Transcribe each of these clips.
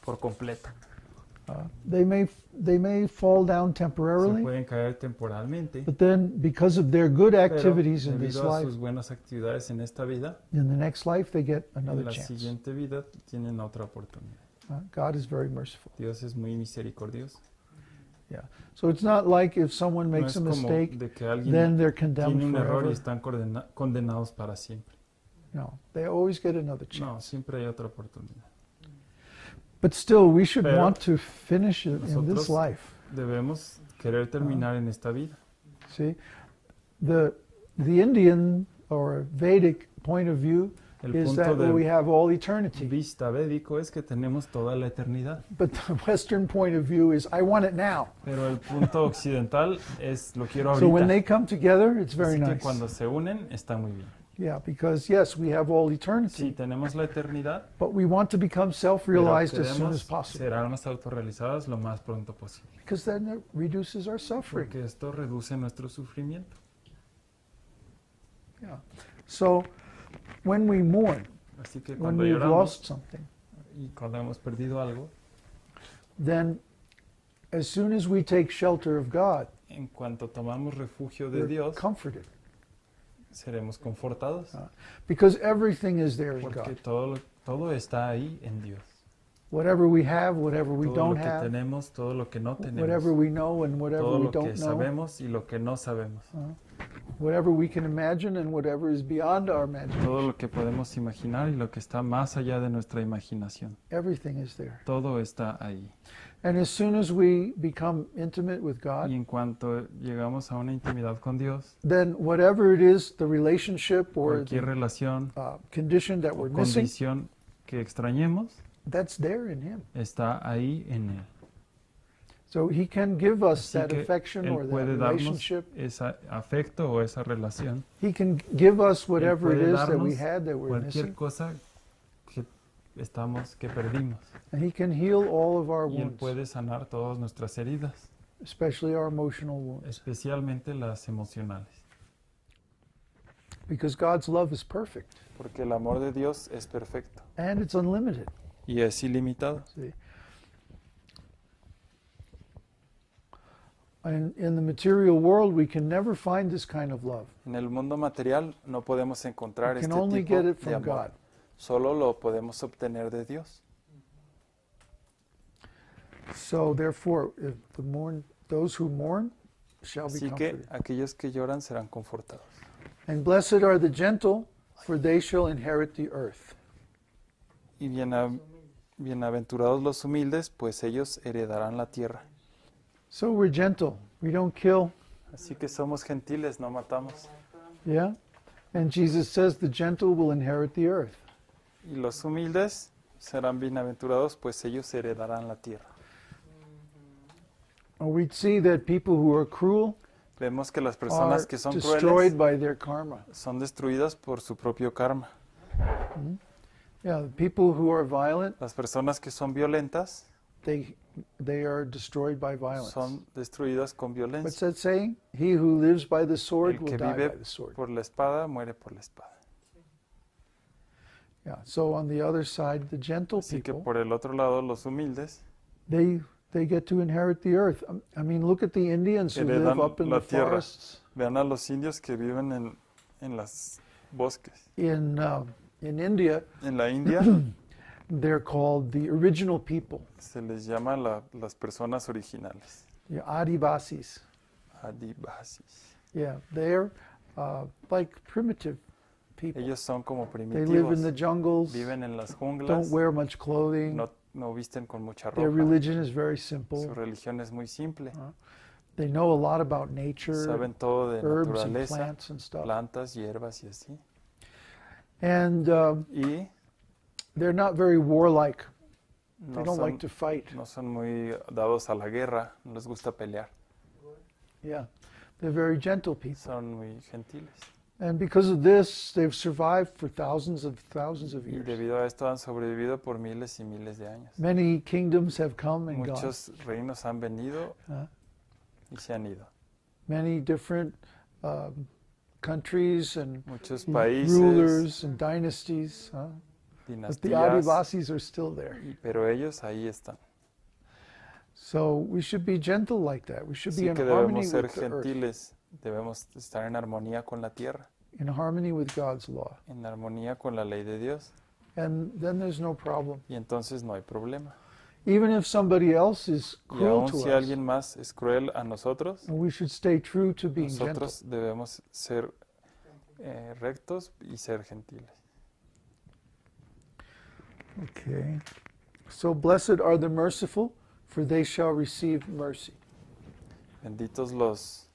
por completo. They may fall down Se temporarily, pueden caer temporalmente, but then because of their good pero activities in this debido a life, sus buenas actividades en esta vida, in the next life they get en another la chance. siguiente vida tienen otra oportunidad. God is very merciful. Dios es muy misericordioso. Yeah. So it's not like if someone No makes es a como mistake, de que alguien then they're condemned tiene un error y forever. están condenados para siempre. No, they always get another No, chance. siempre hay otra oportunidad. But still, we should Pero want to finish it in this nosotros life. debemos querer terminar en esta vida. See, the Indian or Vedic point of view El is punto that de we have all eternity. vista védico es que tenemos toda la eternidad. But the Western point of view is, I want it now. Pero el punto occidental es lo quiero So when ahorita. they come together, it's very Así que nice. cuando se unen está muy bien. Yeah, because yes, we have all Sí, eternity, tenemos la eternidad, but we want to become pero self-realized as soon as queremos possible, ser almas autorrealizadas lo más pronto posible. because then it reduces our suffering. Porque esto reduce nuestro sufrimiento. Yeah. So when we mourn, Así que when cuando we've lloramos lost something, y cuando hemos perdido algo, then as soon as we take shelter of God, en cuanto tomamos refugio de we're Dios, comforted, seremos confortados. because everything is there in Porque God. todo está ahí en Dios. Whatever we have, whatever we Todo lo don't que have, tenemos, todo lo que no tenemos, whatever we know and whatever todo we lo que don't know, sabemos y lo que no sabemos, whatever we can imagine and whatever is beyond our todo imagination, lo que podemos imaginar y lo que está más allá de nuestra imaginación, everything is there. todo está ahí. And as soon as we become intimate with Y God, en cuanto llegamos a una intimidad con Dios, then whatever it is, the relationship or cualquier the relación condition that o we're missing, condición que extrañemos, that's there in Him. está ahí en Él. So He can give us Así that que affection Él or that puede darnos relationship. ese afecto o esa relación. He can give us whatever it puede is that we darnos had that we're Cualquier missing. cosa que perdimos. And He can heal all of our Y Él wounds, puede sanar todas nuestras heridas, especially our emotional wounds. especialmente las emocionales. Because God's love is perfect Porque el amor de Dios es perfecto and it's unlimited. y es ilimitado. See? And in the material world, we can never find this kind of love. En el mundo material no podemos encontrar We este can only tipo get it de from amor. God. Solo lo podemos obtener de Dios. So therefore, if those who mourn shall be Así que comforted. aquellos que lloran serán confortados. And blessed are the gentle, for they shall inherit the earth. Y bienaventurados los humildes, pues ellos heredarán la tierra. So we're gentle. We don't kill. Así que somos gentiles, no matamos. Yeah? And Jesus says the gentle will inherit the earth. Y los humildes serán bienaventurados, pues ellos heredarán la tierra. And we see that people who are cruel Vemos que las are personas que son destroyed crueles by their karma. son destruidas por su propio karma. Yeah, the people who are violent, Las personas que son violentas they are destroyed by violence. son destruidas con What's violencia. that saying? He who lives by the sword El will que die vive by the sword. por la espada muere por la espada. Yeah. So on the other side, the gentle Así que people, por el otro lado, los humildes they get to inherit the earth. I mean, look at the Indians who live heredan up in la the tierra. forests. Vean a los indios que viven en las bosques. In India, En la India they're called the original people, se les llama las personas originales, the Adivasis. Adivasis. Yeah, they're like primitive people. Ellos son como They live in the primitivos, jungles, viven en las don't junglas, wear much clothing. no visten con mucha Their ropa. religion is very Su simple. religión es muy simple. They know a lot about nature, Saben todo de herbs and naturaleza, plants and stuff. plantas, hierbas y así. And Y they're not very warlike. They no don't like son, to fight. no son muy dados a la guerra, no les gusta pelear. Yeah, they're very gentle people. Son muy gentiles. And because of this, they've survived for thousands of Y years. debido a esto han sobrevivido por miles y miles de años. Many kingdoms have come and gone. Muchos reinos han venido y se han ido. Many different countries and Muchos países, rulers and dynasties. But the dinastías, Adivasis are still there. pero ellos ahí están. So we should be gentle like that. We should be Así in que harmony debemos ser with the earth, gentiles, debemos estar en armonía con la tierra, in harmony with God's law. en armonía con la ley de Dios, And then there's no problem. y entonces no hay problema. Even if somebody else is Y cruel aun to si us, alguien más es cruel a nosotros, we should stay true to being gentle. nosotros debemos ser rectos y ser gentiles. Okay. So blessed are the merciful, for they shall receive mercy. Benditos los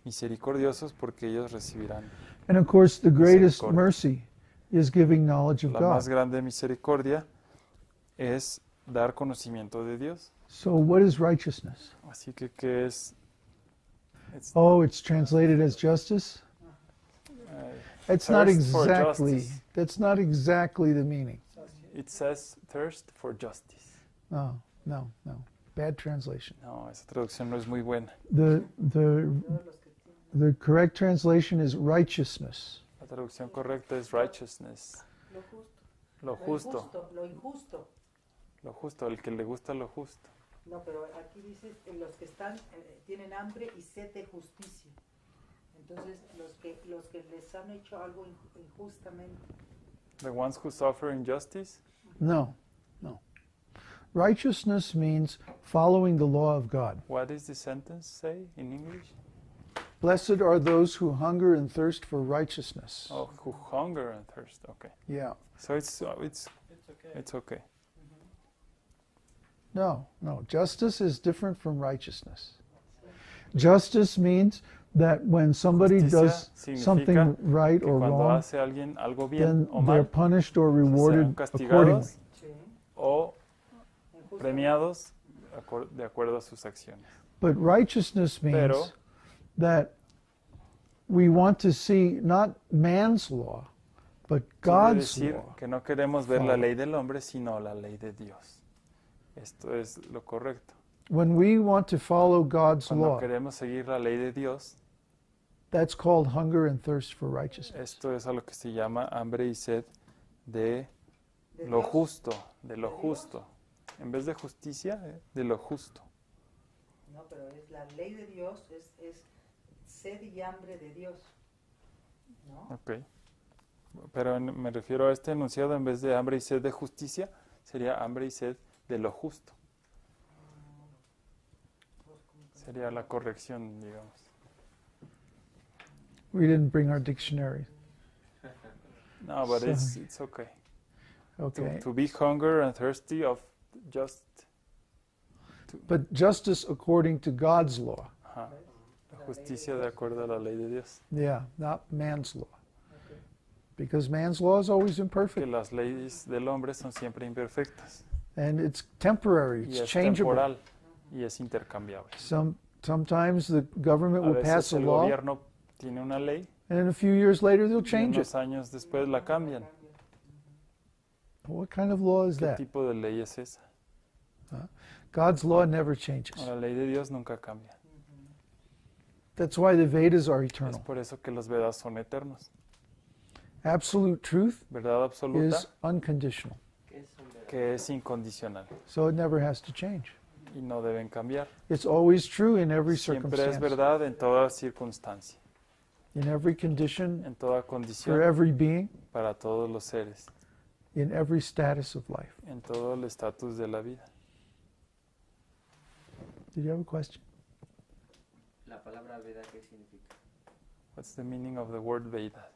misericordiosos, porque ellos recibirán. And of course, the greatest Misericordia. mercy is giving knowledge of La más God. grande misericordia es dar conocimiento de Dios. So what is righteousness? Así que, ¿qué es? Oh, it's translated as justice? It's not Thirst for exactly. justice. That's not exactly the meaning. It says thirst for justice. No, no, no. Bad translation. No, esa traducción no es muy buena. The correct translation is righteousness. La traducción correcta es righteousness. Lo justo. Lo justo. Lo injusto. Lo justo, el que le gusta lo justo. No, pero aquí dice los que están tienen hambre y sed de justicia. Entonces los que les han hecho algo injustamente. The ones who suffer injustice. No, no. Righteousness means following the law of God. What does the sentence say in English? Blessed are those who hunger and thirst for righteousness. Oh, who hunger and thirst. Okay. Yeah. So it's okay. No, no. Justice is different from righteousness. Justice means that when somebody Justicia does significa something right que or cuando wrong, hace alguien algo bien then o they're mal, punished or serán rewarded accordingly. castigados o premiados de acuerdo a sus acciones. But righteousness Pero means that we want to see not man's law, but quiere God's decir law. que no queremos ver la ley del hombre, sino la ley de Dios. Esto es lo correcto. When we want to follow God's Cuando law, queremos seguir la ley de Dios, that's called hunger and thirst for righteousness. esto es a lo que se llama hambre y sed de lo justo, de lo justo. En vez de justicia, de lo justo. No, pero es la ley de Dios, es sed y hambre de Dios. ¿No? Ok. Pero me refiero a este enunciado, en vez de hambre y sed de justicia, sería hambre y sed de lo justo. Sería la corrección, digamos. We didn't bring our dictionary. No, but it's okay. Okay. To be hunger and thirsty of just... But justice according to God's law. Ajá. La justicia de acuerdo a la ley de Dios. Yeah, not man's law. Because man's law is always Que imperfect. las leyes del hombre son siempre imperfectas. And it's temporary, Y it's es changeable. temporal y es intercambiable. Sometimes the government A will pass veces a el law, gobierno tiene una ley and in a few years later they'll y change it. unos años después la cambian. What kind of law is ¿Qué that? tipo de ley es esa? God's law never changes. La ley de Dios nunca cambia. That's why the Vedas are Es eternal. por eso que los Vedas son eternos. Absolute truth Verdad absoluta is unconditional, que es incondicional so it never has to change. y no deben cambiar. It's always true in every Siempre es circumstance, verdad en toda circunstancia, in every condition, en toda for condición, every being, para todos los seres, in every status of life. en todo el estatus de la vida. Did you have a question? La palabra Veda, ¿qué significa? What's the meaning of the word Veda?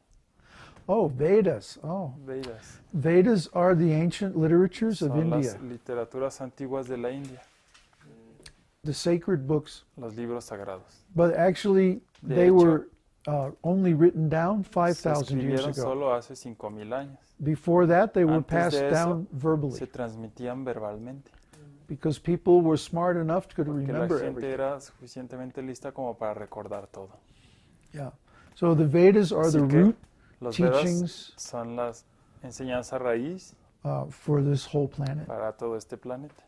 Oh, Vedas. Oh, Vedas. Vedas are the ancient literatures of Son las India, literaturas antiguas de la India, the sacred books. los libros sagrados. But actually, De they hecho, were only written down Se 5,000 years escribieron ago. solo hace 5,000 años. Before that, they were Antes passed de eso, down verbally Se transmitían verbalmente, because people were smart enough to porque la remember gente everything. era suficientemente lista como para recordar todo. Yeah. So the Vedas are the Así que root los Vedas teachings son las enseñanzas raíz for this whole planet. para todo este planeta.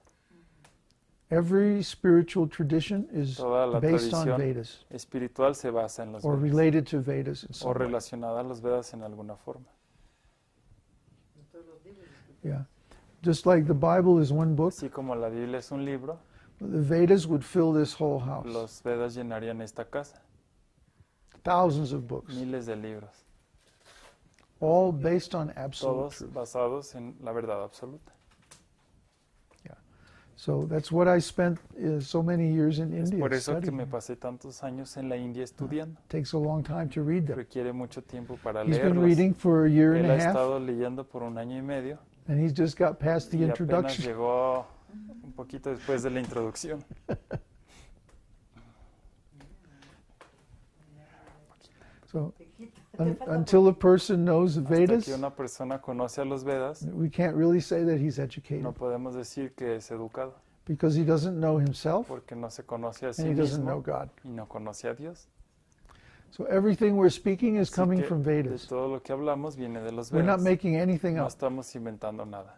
Every spiritual tradition is Toda la based on tradición Vedas espiritual se basa en los or Vedas related to Vedas in o some way. relacionada a los Vedas en alguna forma. Yeah. Just like the Bible is one book, Así como la Biblia es un libro, the Vedas would fill this whole house. los Vedas llenarían esta casa. Thousands of books, Miles de libros, all based on absolute todos truth. basados en la verdad absoluta. So that's what I spent so many years in Es India por eso que studying. me pasé tantos años en la India estudiando. Takes a long time to read them. Requiere mucho tiempo para He's been leerlos. reading for a year and Él a ha half, estado leyendo por un año y medio and he's just got past the y apenas introduction. llegó un poquito después de la introducción. So Te falta until a person knows the Hasta Vedas, que una persona conoce a los Vedas, we can't really say that he's educated no podemos decir que es educado, because he doesn't know himself porque no se conoce a sí and he doesn't know mismo God. y no conoce a Dios. So everything we're speaking is Así coming que from de Vedas. todo lo que hablamos viene de los We're not Vedas. making anything No up. estamos inventando nada.